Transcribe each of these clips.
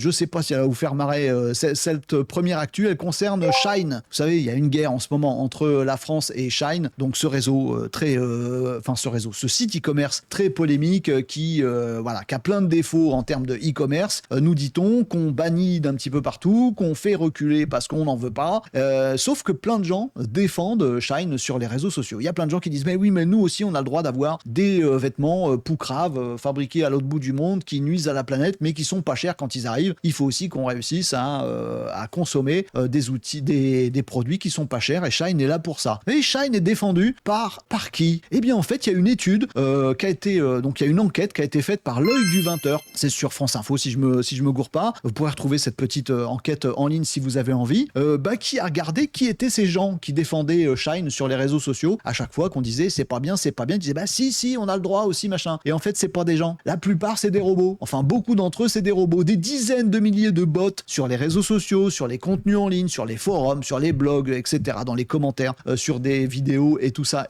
Je sais pas si elle va vous faire marrer, cette première actu, elle concerne Shine. Vous savez, il y a une guerre en ce moment entre la France et Shine, donc ce réseau ce site e-commerce très polémique qui a plein de défauts en termes de e-commerce, nous dit-on, qu'on bannit d'un petit peu partout, qu'on fait reculer parce qu'on n'en veut pas, sauf que plein de gens défendent Shine sur les réseaux sociaux. Il y a plein de gens qui disent mais oui, mais nous aussi on a le droit d'avoir des vêtements poucraves fabriqués à l'autre bout du monde qui nuisent à la planète mais qui sont pas chers quand ils arrivent. Il faut aussi qu'on réussisse à consommer des produits qui sont pas chers, et Shine est là pour ça. Et Shine est défendu par qui? Eh bien en fait il y a une étude qui a été donc il y a une enquête qui a été faite par l'œil du 20h. C'est sur France Info si je me gourre pas. Vous pourrez retrouver cette petite enquête en ligne si vous avez envie. Qui a regardé qui étaient ces gens qui défendaient Shine sur les réseaux sociaux. À chaque fois qu'on disait c'est pas bien, ils disaient si on a le droit aussi machin. Et en fait c'est pas des gens. La plupart c'est des robots. Enfin beaucoup d'entre eux c'est des robots. Des dizaines de milliers de bots sur les réseaux sociaux, sur les contenus en ligne, sur les forums, sur les blogs, etc. Dans les commentaires, sur des vidéos et tout ça,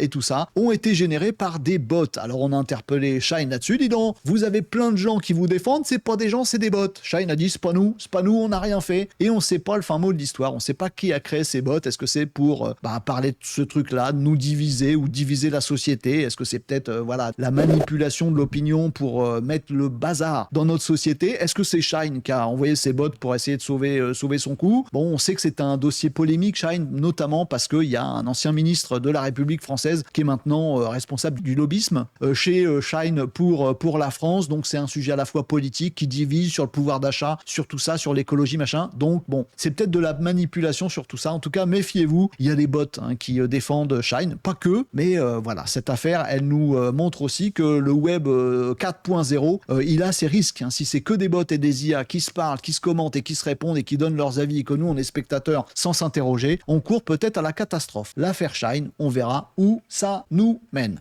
ont été générés par des bots. Alors on a interpellé Shine là-dessus. Dis donc, vous avez plein de gens qui vous défendent, c'est pas des gens, c'est des bots. Shine a dit c'est pas nous, on n'a rien fait. Et on sait pas le fin mot de l'histoire. On sait pas qui a créé ces bots. Est-ce que c'est pour parler de ce truc-là, nous diviser ou diviser la société? Est-ce que c'est peut-être la manipulation de l'opinion pour mettre le bazar dans notre société? Est-ce que c'est Shine qui a envoyé ses bots pour essayer de sauver son coup? Bon, on sait que c'est un dossier polémique, Shine, notamment parce qu'il y a un ancien ministre de la République française qui est maintenant responsable du lobbyisme chez Shine pour la France. Donc c'est un sujet à la fois politique qui divise sur le pouvoir d'achat, sur tout ça, sur l'écologie, machin. Donc bon, c'est peut-être de la manipulation sur tout ça. En tout cas, méfiez-vous, il y a des bots qui défendent Shine, pas que, mais cette affaire, elle nous montre aussi que le web 4.0, il a ses risques. Si c'est que des bots et des IA qui se parlent, qui se commentent et qui se répondent et qui donnent leurs avis et que nous on est spectateurs sans s'interroger, on court peut-être à la catastrophe. L'affaire Shine, on verra où ça nous mène.